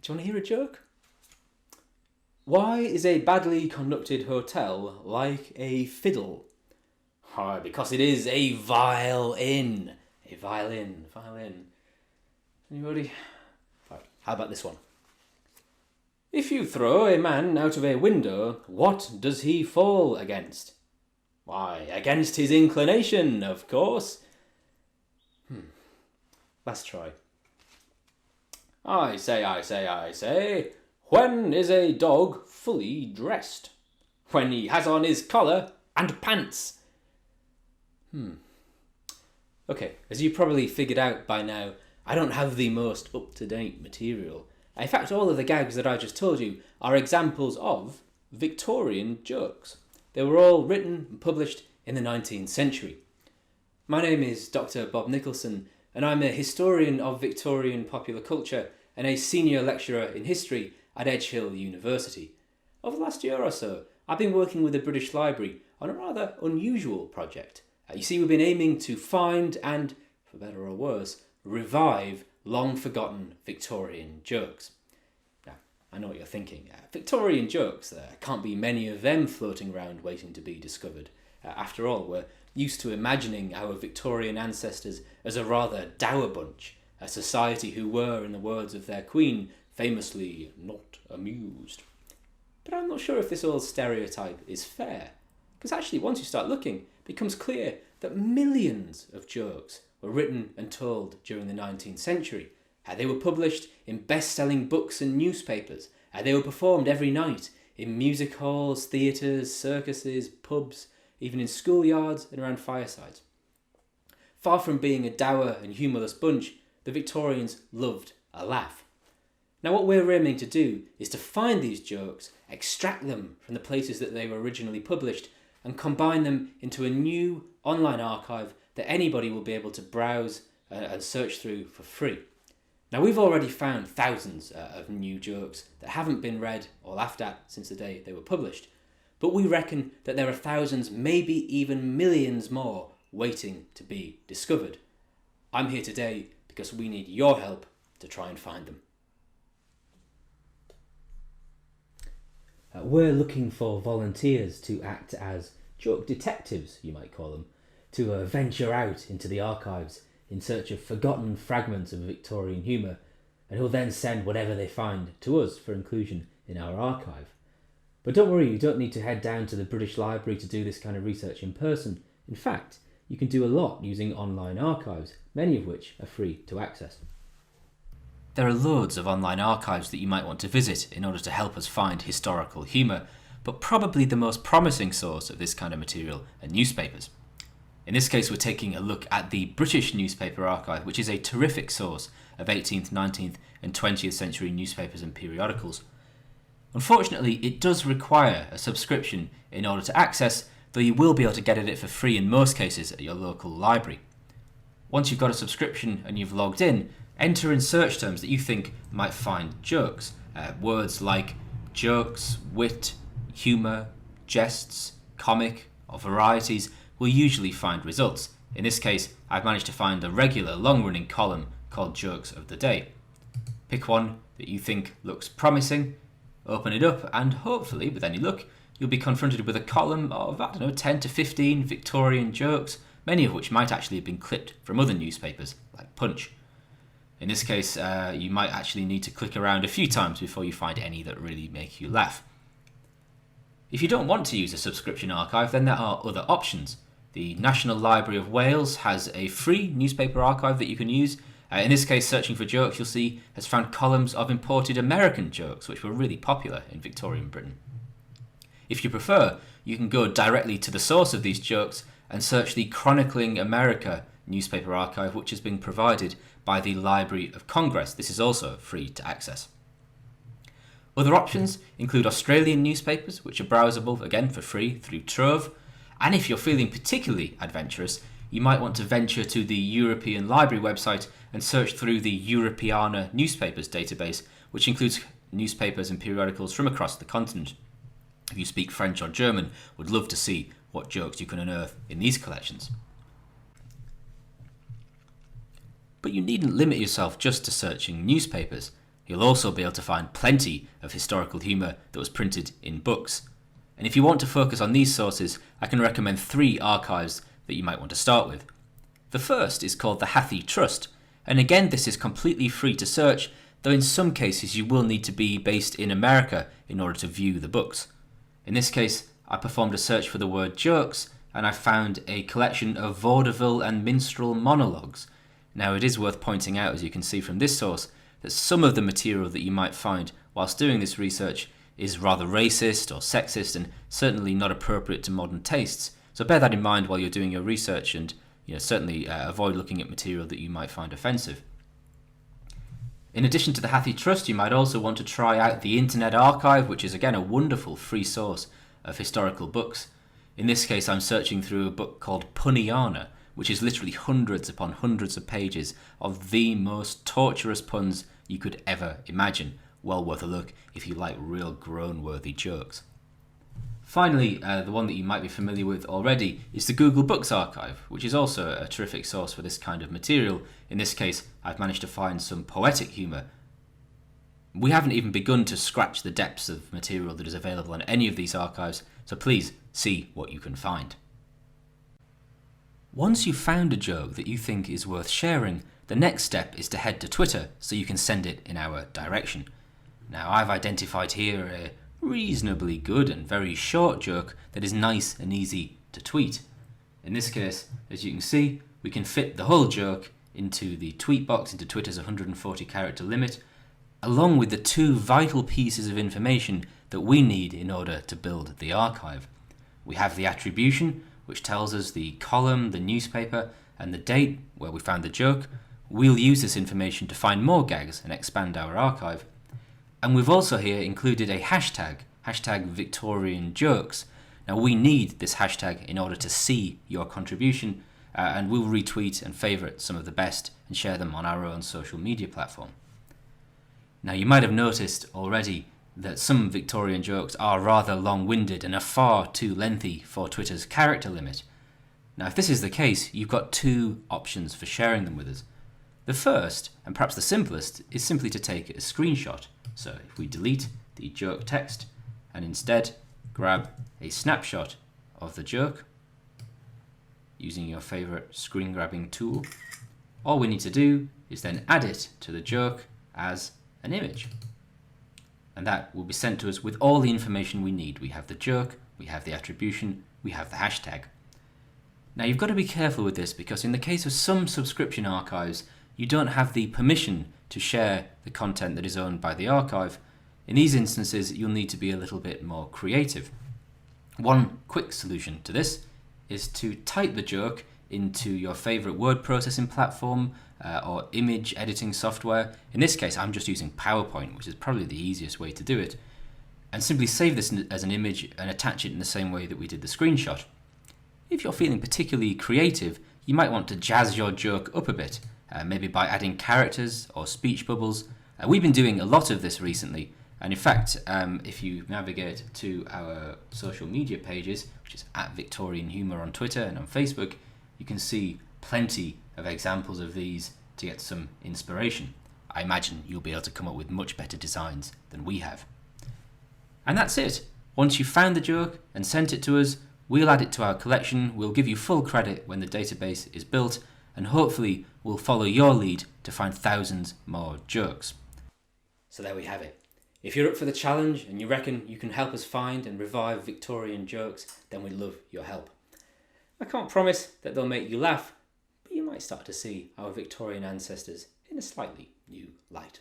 Do you want to hear a joke? Why is a badly conducted hotel like a fiddle? Oh, because it is a violin. A violin. Anybody? Right, how about this one? If you throw a man out of a window, what does he fall against? Why, against his inclination, of course. Let's try. I say, when is a dog fully dressed? When he has on his collar and pants. Okay, as you probably figured out by now, I don't have the most up-to-date material. In fact, all of the gags that I just told you are examples of Victorian jokes. They were all written and published in the 19th century. My name is Dr. Bob Nicholson, and I'm a historian of Victorian popular culture and a senior lecturer in history at Edge Hill University. Over the last year or so, I've been working with the British Library on a rather unusual project. You see, we've been aiming to find and, for better or worse, revive long-forgotten Victorian jokes. Now, I know what you're thinking. Victorian jokes, there can't be many of them floating around waiting to be discovered. After all, we're used to imagining our Victorian ancestors as a rather dour bunch, a society who were, in the words of their queen, famously not amused. But I'm not sure if this old stereotype is fair, because actually once you start looking, it becomes clear that millions of jokes were written and told during the 19th century. They were published in best-selling books and newspapers. They were performed every night in music halls, theatres, circuses, pubs, even in schoolyards and around firesides. Far from being a dour and humourless bunch, the Victorians loved a laugh. Now what we're aiming to do is to find these jokes, extract them from the places that they were originally published, and combine them into a new online archive that anybody will be able to browse and search through for free. Now we've already found thousands of new jokes that haven't been read or laughed at since the day they were published, but we reckon that there are thousands, maybe even millions more, waiting to be discovered. I'm here today because we need your help to try and find them. We're looking for volunteers to act as joke detectives, you might call them, to venture out into the archives in search of forgotten fragments of Victorian humour, and who'll then send whatever they find to us for inclusion in our archive. But don't worry, you don't need to head down to the British Library to do this kind of research in person. In fact, you can do a lot using online archives, many of which are free to access. There are loads of online archives that you might want to visit in order to help us find historical humour, but probably the most promising source of this kind of material are newspapers. In this case, we're taking a look at the British Newspaper Archive, which is a terrific source of 18th, 19th and 20th century newspapers and periodicals. Unfortunately, it does require a subscription in order to access, though you will be able to get at it for free in most cases at your local library. Once you've got a subscription and you've logged in, enter in search terms that you think might find jokes. Words like jokes, wit, humour, jests, comic or varieties will usually find results. In this case, I've managed to find a regular long-running column called Jokes of the Day. Pick one that you think looks promising, open it up, and hopefully, with any luck, you'll be confronted with a column of, 10 to 15 Victorian jokes, many of which might actually have been clipped from other newspapers, like Punch. In this case, you might actually need to click around a few times before you find any that really make you laugh. If you don't want to use a subscription archive, then there are other options. The National Library of Wales has a free newspaper archive that you can use. In this case, searching for jokes, you'll see, has found columns of imported American jokes, which were really popular in Victorian Britain. If you prefer, you can go directly to the source of these jokes and search the Chronicling America newspaper archive, which has been provided by the Library of Congress. This is also free to access. Other options include Australian newspapers, which are browsable, again, for free through Trove. And if you're feeling particularly adventurous, you might want to venture to the European Library website and search through the Europeana newspapers database, which includes newspapers and periodicals from across the continent. If you speak French or German, would love to see what jokes you can unearth in these collections. But you needn't limit yourself just to searching newspapers. You'll also be able to find plenty of historical humour that was printed in books. And if you want to focus on these sources, I can recommend 3 archives that you might want to start with. The first is called the Hathi Trust, and again this is completely free to search, though in some cases you will need to be based in America in order to view the books. In this case, I performed a search for the word jokes, and I found a collection of vaudeville and minstrel monologues. Now it is worth pointing out, as you can see from this source, that some of the material that you might find whilst doing this research is rather racist or sexist and certainly not appropriate to modern tastes. So bear that in mind while you're doing your research, and certainly avoid looking at material that you might find offensive. In addition to the Hathi Trust, you might also want to try out the Internet Archive, which is again a wonderful free source of historical books. In this case, I'm searching through a book called Punniana, which is literally hundreds upon hundreds of pages of the most torturous puns you could ever imagine. Well worth a look if you like real groan-worthy jokes. Finally, the one that you might be familiar with already is the Google Books Archive, which is also a terrific source for this kind of material. In this case, I've managed to find some poetic humour. We haven't even begun to scratch the depths of material that is available on any of these archives, so please see what you can find. Once you've found a joke that you think is worth sharing, the next step is to head to Twitter so you can send it in our direction. Now, I've identified here a reasonably good and very short joke that is nice and easy to tweet. In this case, as you can see, we can fit the whole joke into the tweet box, into Twitter's 140 character limit, along with the 2 vital pieces of information that we need in order to build the archive. We have the attribution, which tells us the column, the newspaper, and the date where we found the joke. We'll use this information to find more gags and expand our archive. And we've also here included a hashtag Victorian jokes. Now we need this hashtag in order to see your contribution, and we'll retweet and favourite some of the best and share them on our own social media platform. Now you might have noticed already that some Victorian jokes are rather long-winded and are far too lengthy for Twitter's character limit. Now if this is the case, you've got 2 options for sharing them with us. The first, and perhaps the simplest, is simply to take a screenshot. So if we delete the joke text and instead grab a snapshot of the joke using your favourite screen grabbing tool, all we need to do is then add it to the joke as an image. And that will be sent to us with all the information we need. We have the joke, we have the attribution, we have the hashtag. Now you've got to be careful with this, because in the case of some subscription archives, you don't have the permission to share the content that is owned by the archive. In these instances, you'll need to be a little bit more creative. One quick solution to this is to type the joke into your favourite word processing platform or image editing software. In this case, I'm just using PowerPoint, which is probably the easiest way to do it, and simply save this as an image and attach it in the same way that we did the screenshot. If you're feeling particularly creative, you might want to jazz your joke up a bit, maybe by adding characters or speech bubbles. We've been doing a lot of this recently, and in fact, if you navigate to our social media pages, which is at Victorian Humour on Twitter and on Facebook, you can see plenty of examples of these to get some inspiration. I imagine you'll be able to come up with much better designs than we have. And that's it. Once you've found the joke and sent it to us, we'll add it to our collection, we'll give you full credit when the database is built, and hopefully we'll follow your lead to find thousands more jokes. So there we have it. If you're up for the challenge and you reckon you can help us find and revive Victorian jokes, then we'd love your help. I can't promise that they'll make you laugh, but you might start to see our Victorian ancestors in a slightly new light.